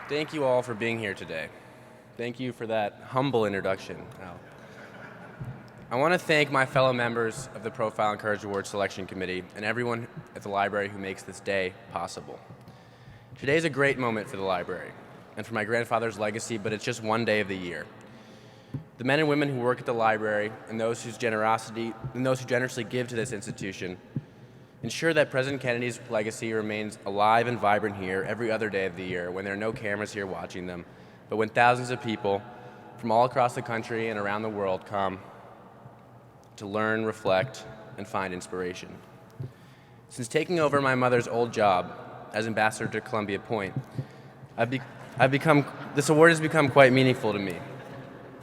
Thank you all for being here today. Thank you for that humble introduction, Al. I want to thank my fellow members of the Profile and Courage Award Selection Committee and everyone at the library who makes this day possible. Today is a great moment for the library and for my grandfather's legacy, but it's just one day of the year. The men and women who work at the library and those who generously give to this institution ensure that President Kennedy's legacy remains alive and vibrant here every other day of the year when there are no cameras here watching them, but when thousands of people from all across the country and around the world come to learn, reflect, and find inspiration. Since taking over my mother's old job as ambassador to Columbia Point, this award has become quite meaningful to me.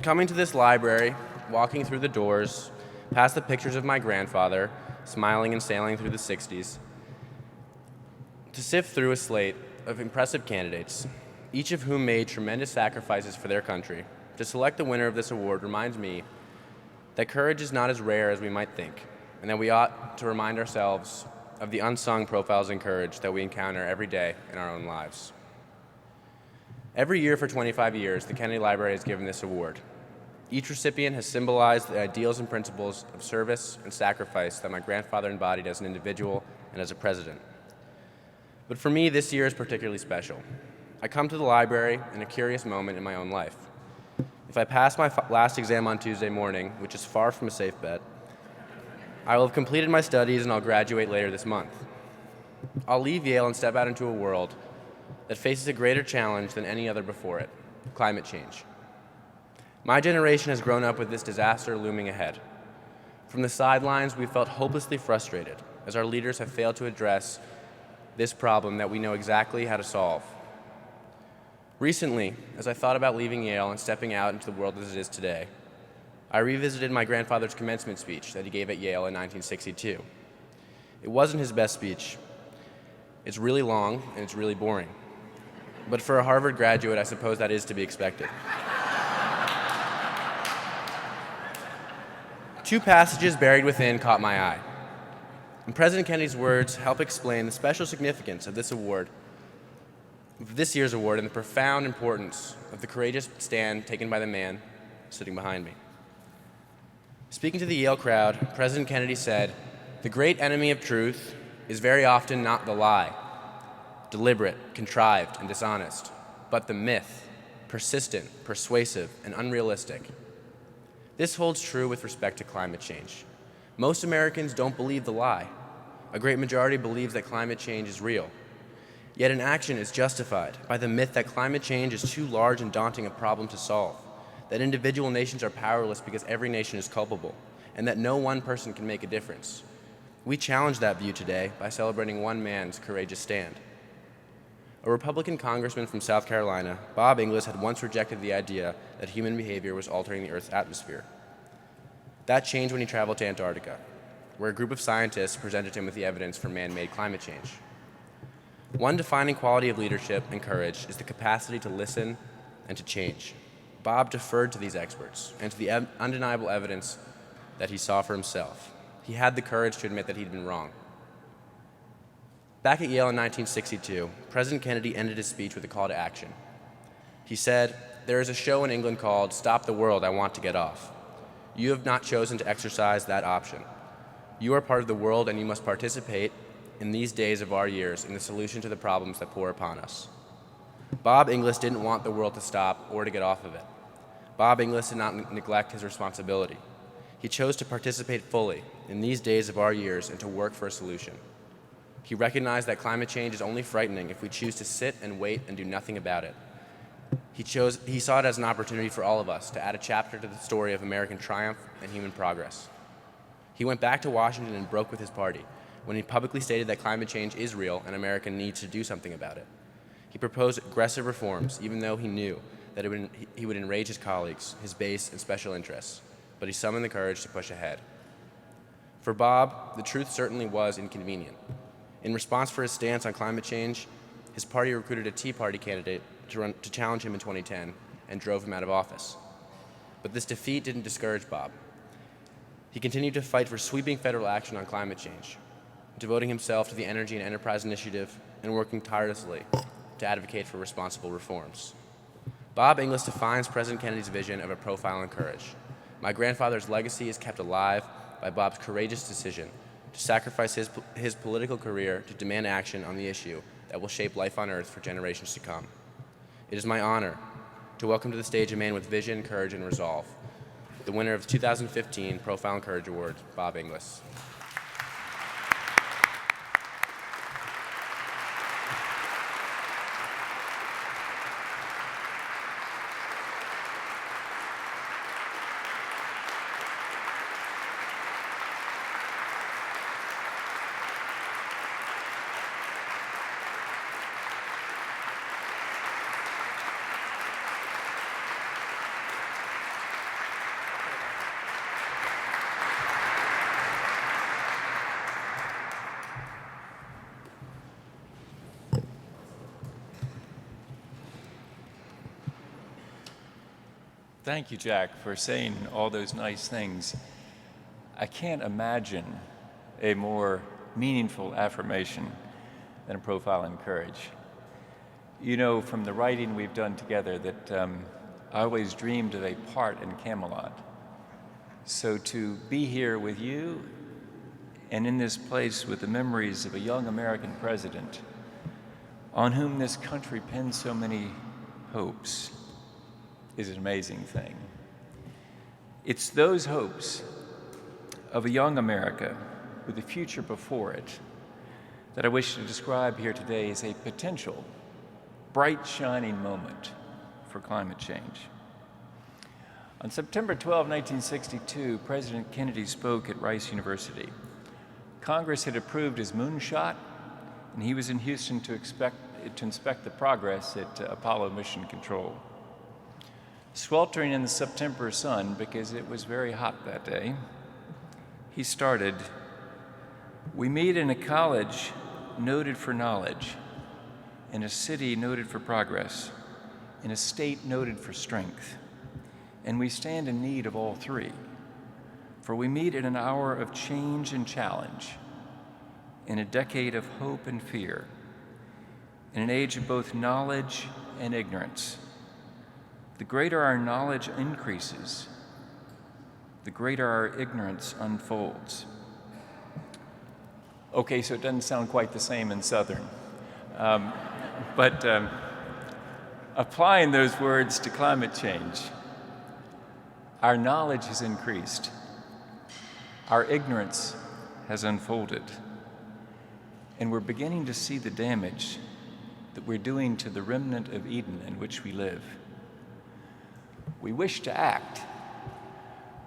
Coming to this library, walking through the doors, past the pictures of my grandfather, smiling and sailing through the 60s, to sift through a slate of impressive candidates, each of whom made tremendous sacrifices for their country, to select the winner of this award reminds me that courage is not as rare as we might think, and that we ought to remind ourselves of the unsung profiles in courage that we encounter every day in our own lives. Every year for 25 years, the Kennedy Library has given this award. Each recipient has symbolized the ideals and principles of service and sacrifice that my grandfather embodied as an individual and as a president. But for me, this year is particularly special. I come to the library in a curious moment in my own life. If I pass my last exam on Tuesday morning, which is far from a safe bet, I will have completed my studies and I'll graduate later this month. I'll leave Yale and step out into a world that faces a greater challenge than any other before it: climate change. My generation has grown up with this disaster looming ahead. From the sidelines, we've felt hopelessly frustrated as our leaders have failed to address this problem that we know exactly how to solve. Recently, as I thought about leaving Yale and stepping out into the world as it is today, I revisited my grandfather's commencement speech that he gave at Yale in 1962. It wasn't his best speech. It's really long and it's really boring. But for a Harvard graduate, I suppose that is to be expected. Two passages buried within caught my eye. And President Kennedy's words help explain the special significance of this year's award, and the profound importance of the courageous stand taken by the man sitting behind me. Speaking to the Yale crowd, President Kennedy said, "The great enemy of truth is very often not the lie, deliberate, contrived, and dishonest, but the myth, persistent, persuasive, and unrealistic." This holds true with respect to climate change. Most Americans don't believe the lie. A great majority believes that climate change is real. Yet inaction is justified by the myth that climate change is too large and daunting a problem to solve, that individual nations are powerless because every nation is culpable, and that no one person can make a difference. We challenge that view today by celebrating one man's courageous stand. A Republican congressman from South Carolina, Bob Inglis, had once rejected the idea that human behavior was altering the Earth's atmosphere. That changed when he traveled to Antarctica, where a group of scientists presented him with the evidence for man-made climate change. One defining quality of leadership and courage is the capacity to listen and to change. Bob deferred to these experts and to the undeniable evidence that he saw for himself. He had the courage to admit that he'd been wrong. Back at Yale in 1962, President Kennedy ended his speech with a call to action. He said, "There is a show in England called Stop the World, I Want to Get Off. You have not chosen to exercise that option. You are part of the world and you must participate in these days of our years in the solution to the problems that pour upon us." Bob Inglis didn't want the world to stop or to get off of it. Bob Inglis did not neglect his responsibility. He chose to participate fully in these days of our years and to work for a solution. He recognized that climate change is only frightening if we choose to sit and wait and do nothing about it. He saw it as an opportunity for all of us to add a chapter to the story of American triumph and human progress. He went back to Washington and broke with his party when he publicly stated that climate change is real and America needs to do something about it. He proposed aggressive reforms, even though he knew that he would enrage his colleagues, his base, and special interests, but he summoned the courage to push ahead. For Bob, the truth certainly was inconvenient. In response for his stance on climate change, his party recruited a Tea Party candidate to challenge him in 2010 and drove him out of office. But this defeat didn't discourage Bob. He continued to fight for sweeping federal action on climate change, devoting himself to the Energy and Enterprise Initiative and working tirelessly to advocate for responsible reforms. Bob Inglis defines President Kennedy's vision of a profile in courage. My grandfather's legacy is kept alive by Bob's courageous decision to sacrifice his political career to demand action on the issue that will shape life on Earth for generations to come. It is my honor to welcome to the stage a man with vision, courage, and resolve, the winner of the 2015 Profile in Courage Award, Bob Inglis. Thank you, Jack, for saying all those nice things. I can't imagine a more meaningful affirmation than a profile in courage. You know from the writing we've done together that I always dreamed of a part in Camelot. So to be here with you and in this place with the memories of a young American president on whom this country pinned so many hopes is an amazing thing. It's those hopes of a young America with a future before it that I wish to describe here today as a potential bright, shining moment for climate change. On September 12, 1962, President Kennedy spoke at Rice University. Congress had approved his moonshot, and he was in Houston to inspect the progress at Apollo Mission Control. Sweltering in the September sun, because it was very hot that day, he started, "We meet in a college noted for knowledge, in a city noted for progress, in a state noted for strength, and we stand in need of all three. For we meet in an hour of change and challenge, in a decade of hope and fear, in an age of both knowledge and ignorance. The greater our knowledge increases, the greater our ignorance unfolds." Okay, so it doesn't sound quite the same in Southern. But applying those words to climate change, our knowledge has increased, our ignorance has unfolded, and we're beginning to see the damage that we're doing to the remnant of Eden in which we live. We wish to act,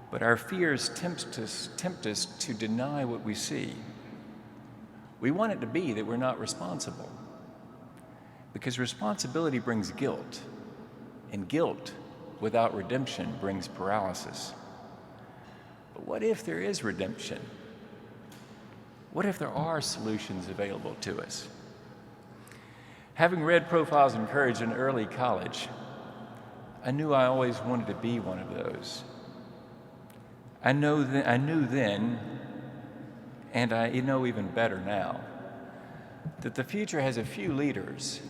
but our fears tempt us to deny what we see. We want it to be that we're not responsible, because responsibility brings guilt, and guilt without redemption brings paralysis. But what if there is redemption? What if there are solutions available to us? Having read Profiles in Courage in early college, I knew I always wanted to be one of those. I knew then, and I know even better now, that the future has a few leaders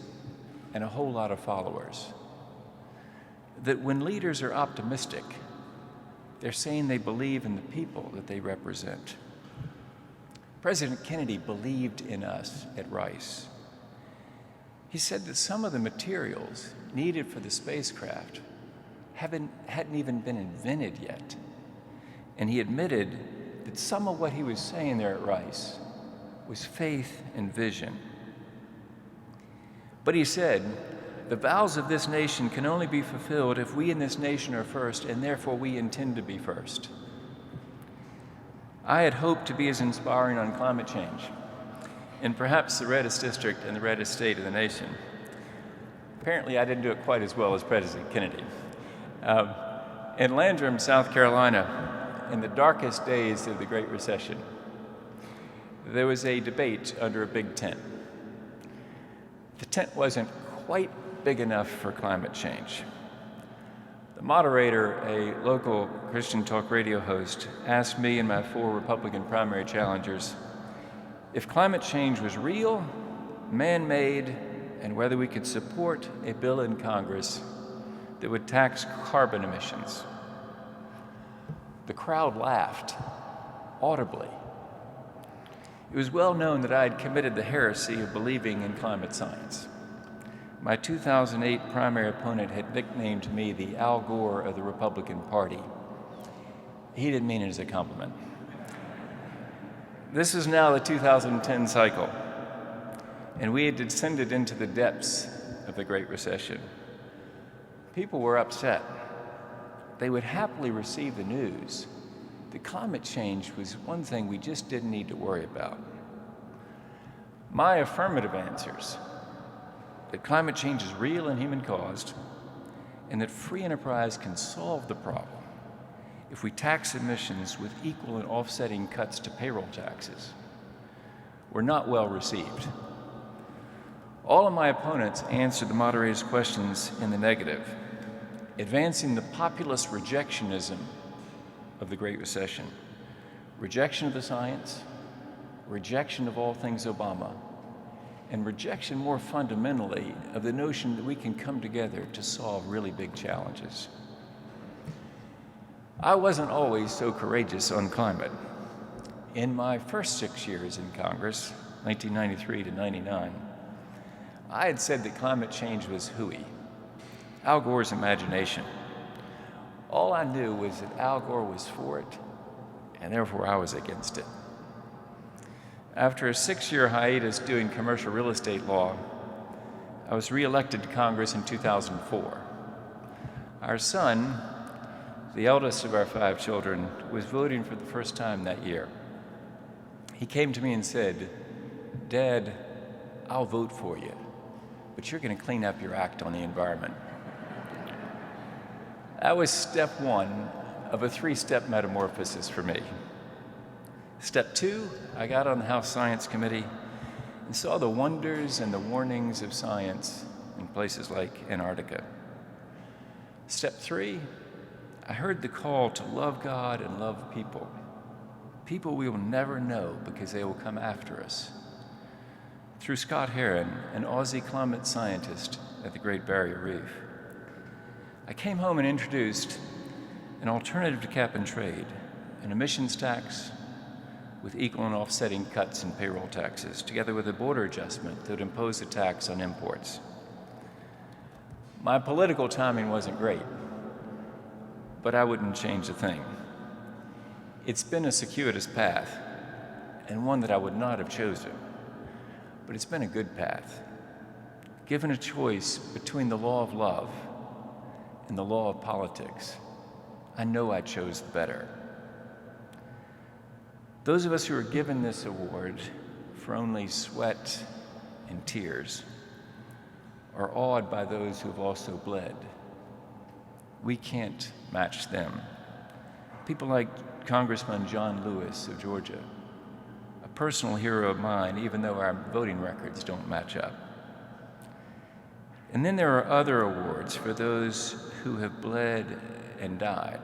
and a whole lot of followers. That when leaders are optimistic, they're saying they believe in the people that they represent. President Kennedy believed in us at Rice. He said that some of the materials needed for the spacecraft hadn't even been invented yet. And he admitted that some of what he was saying there at Rice was faith and vision. But he said, "The vows of this nation can only be fulfilled if we in this nation are first, and therefore we intend to be first." I had hoped to be as inspiring on climate change, and perhaps the reddest district and the reddest state of the nation. Apparently, I didn't do it quite as well as President Kennedy. In Landrum, South Carolina, in the darkest days of the Great Recession, there was a debate under a big tent. The tent wasn't quite big enough for climate change. The moderator, a local Christian talk radio host, asked me and my 4 Republican primary challengers if climate change was real, man-made, and whether we could support a bill in Congress that would tax carbon emissions. The crowd laughed audibly. It was well known that I had committed the heresy of believing in climate science. My 2008 primary opponent had nicknamed me the Al Gore of the Republican Party. He didn't mean it as a compliment. This is now the 2010 cycle, and we had descended into the depths of the Great Recession. People were upset. They would happily receive the news that climate change was one thing we just didn't need to worry about. My affirmative answers, that climate change is real and human-caused, and that free enterprise can solve the problem if we tax emissions with equal and offsetting cuts to payroll taxes, were not well received. All of my opponents answered the moderator's questions in the negative, advancing the populist rejectionism of the Great Recession. Rejection of the science, rejection of all things Obama, and rejection more fundamentally of the notion that we can come together to solve really big challenges. I wasn't always so courageous on climate. In my first 6 years in Congress, 1993 to 99, I had said that climate change was hooey, Al Gore's imagination. All I knew was that Al Gore was for it, and therefore I was against it. After a 6-year hiatus doing commercial real estate law, I was reelected to Congress in 2004. Our son, the eldest of our 5 children, was voting for the first time that year. He came to me and said, "Dad, I'll vote for you, but you're going to clean up your act on the environment." That was step 1 of a 3-step metamorphosis for me. Step 2, I got on the House Science Committee and saw the wonders and the warnings of science in places like Antarctica. Step 3, I heard the call to love God and love people. People we will never know because they will come after us. Through Scott Herron, an Aussie climate scientist at the Great Barrier Reef. I came home and introduced an alternative to cap and trade, an emissions tax with equal and offsetting cuts in payroll taxes, together with a border adjustment that would impose a tax on imports. My political timing wasn't great, but I wouldn't change a thing. It's been a circuitous path, and one that I would not have chosen, but it's been a good path. Given a choice between the law of love and the law of politics, I know I chose the better. Those of us who are given this award for only sweat and tears are awed by those who have also bled. We can't match them. People like Congressman John Lewis of Georgia, a personal hero of mine, even though our voting records don't match up. And then there are other awards for those who have bled and died,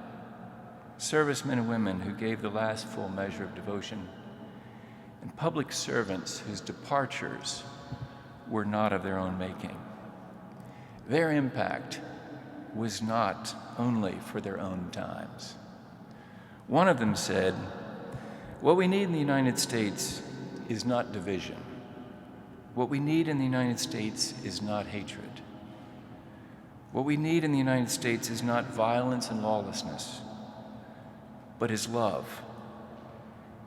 servicemen and women who gave the last full measure of devotion, and public servants whose departures were not of their own making. Their impact was not only for their own times. One of them said, "What we need in the United States is not division. What we need in the United States is not hatred. What we need in the United States is not violence and lawlessness, but is love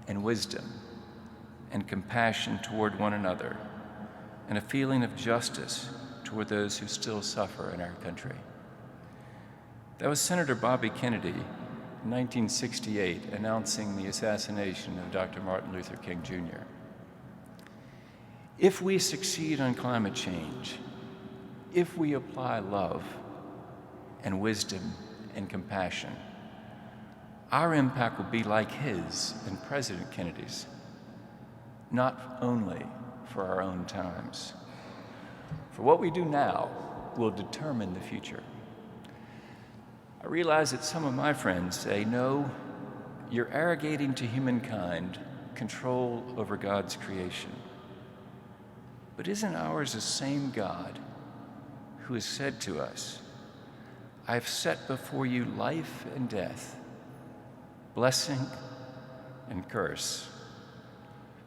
and wisdom and compassion toward one another and a feeling of justice toward those who still suffer in our country." That was Senator Bobby Kennedy in 1968 announcing the assassination of Dr. Martin Luther King Jr. If we succeed on climate change, if we apply love and wisdom and compassion, our impact will be like his and President Kennedy's, not only for our own times. For what we do now will determine the future. I realize that some of my friends say, "No, you're arrogating to humankind control over God's creation." But isn't ours the same God who has said to us, I've set before you life and death, blessing and curse.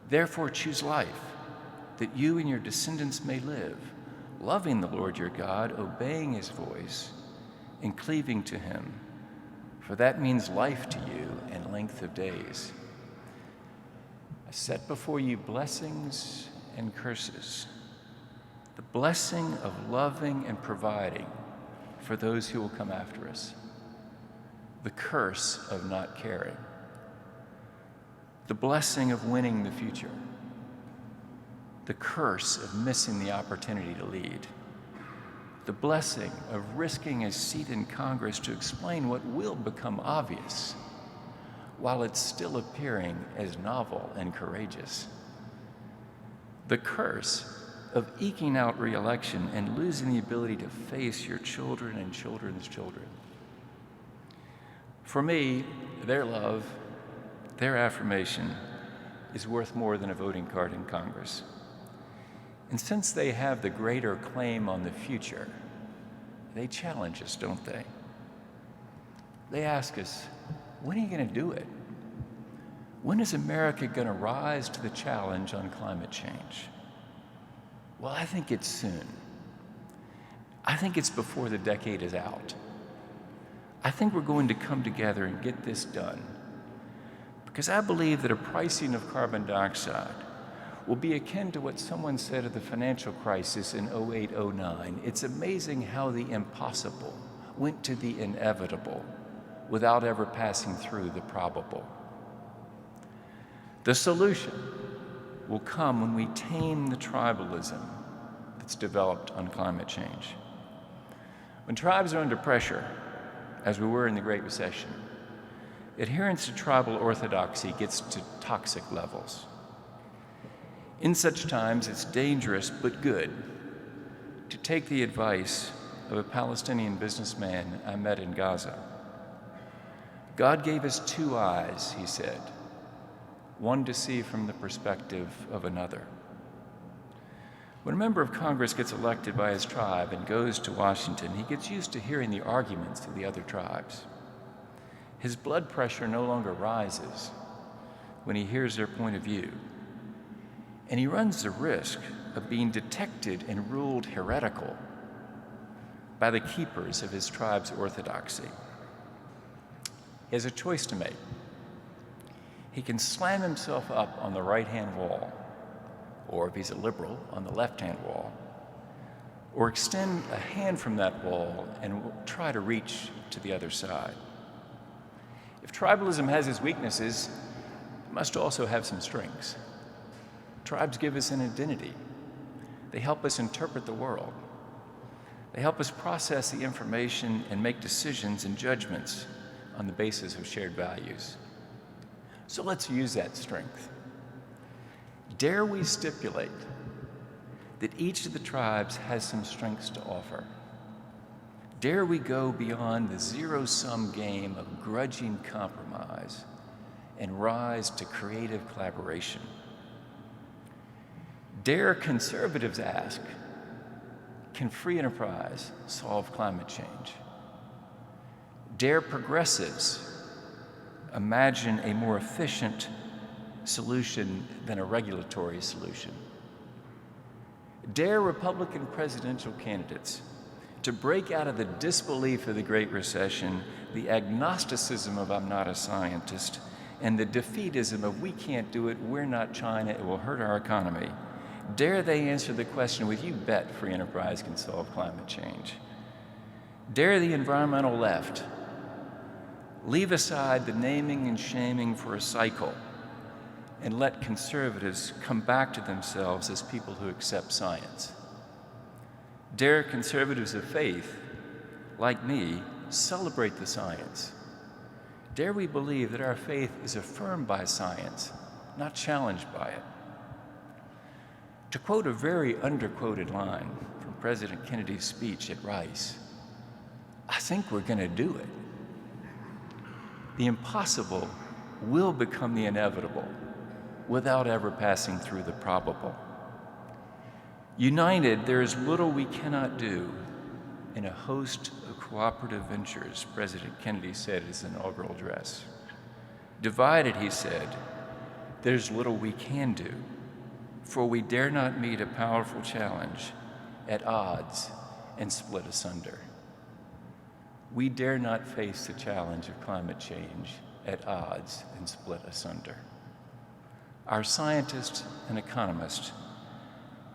Therefore choose life, that you and your descendants may live, loving the Lord your God, obeying his voice, and cleaving to him, for that means life to you and length of days. I set before you blessings and curses, the blessing of loving and providing for those who will come after us, the curse of not caring, the blessing of winning the future, the curse of missing the opportunity to lead, the blessing of risking a seat in Congress to explain what will become obvious while it's still appearing as novel and courageous, the curse of eking out re-election and losing the ability to face your children and children's children. For me, their love, their affirmation is worth more than a voting card in Congress. And since they have the greater claim on the future, they challenge us, don't they? They ask us, when are you going to do it? When is America going to rise to the challenge on climate change? Well, I think it's soon. I think it's before the decade is out. I think we're going to come together and get this done, because I believe that a pricing of carbon dioxide will be akin to what someone said of the financial crisis in 08-09. It's amazing how the impossible went to the inevitable without ever passing through the probable. The solution will come when we tame the tribalism that's developed on climate change. When tribes are under pressure, as we were in the Great Recession, adherence to tribal orthodoxy gets to toxic levels. In such times, it's dangerous but good to take the advice of a Palestinian businessman I met in Gaza. God gave us two eyes, he said, one to see from the perspective of another. When a member of Congress gets elected by his tribe and goes to Washington, he gets used to hearing the arguments of the other tribes. His blood pressure no longer rises when he hears their point of view, and he runs the risk of being detected and ruled heretical by the keepers of his tribe's orthodoxy. He has a choice to make. He can slam himself up on the right-hand wall, or if he's a liberal, on the left-hand wall, or extend a hand from that wall and try to reach to the other side. If tribalism has its weaknesses, it must also have some strengths. Tribes give us an identity. They help us interpret the world. They help us process the information and make decisions and judgments on the basis of shared values. So let's use that strength. Dare we stipulate that each of the tribes has some strengths to offer? Dare we go beyond the zero-sum game of grudging compromise and rise to creative collaboration? Dare conservatives ask, can free enterprise solve climate change? Dare progressives imagine a more efficient solution than a regulatory solution? Dare Republican presidential candidates to break out of the disbelief of the Great Recession, the agnosticism of I'm not a scientist, and the defeatism of we can't do it, we're not China, it will hurt our economy. Dare they answer the question with, you bet free enterprise can solve climate change? Dare the environmental left leave aside the naming and shaming for a cycle and let conservatives come back to themselves as people who accept science? Dare conservatives of faith, like me, celebrate the science? Dare we believe that our faith is affirmed by science, not challenged by it? To quote a very underquoted line from President Kennedy's speech at Rice, I think we're going to do it. The impossible will become the inevitable without ever passing through the probable. United, there is little we cannot do in a host of cooperative ventures, President Kennedy said in his inaugural address. Divided, he said, there's little we can do, for we dare not meet a powerful challenge at odds and split asunder. We dare not face the challenge of climate change at odds and split asunder. Our scientists and economists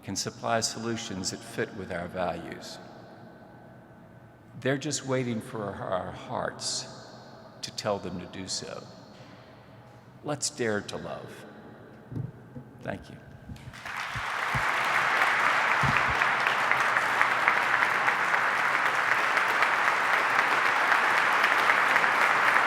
can supply solutions that fit with our values. They're just waiting for our hearts to tell them to do so. Let's dare to love. Thank you.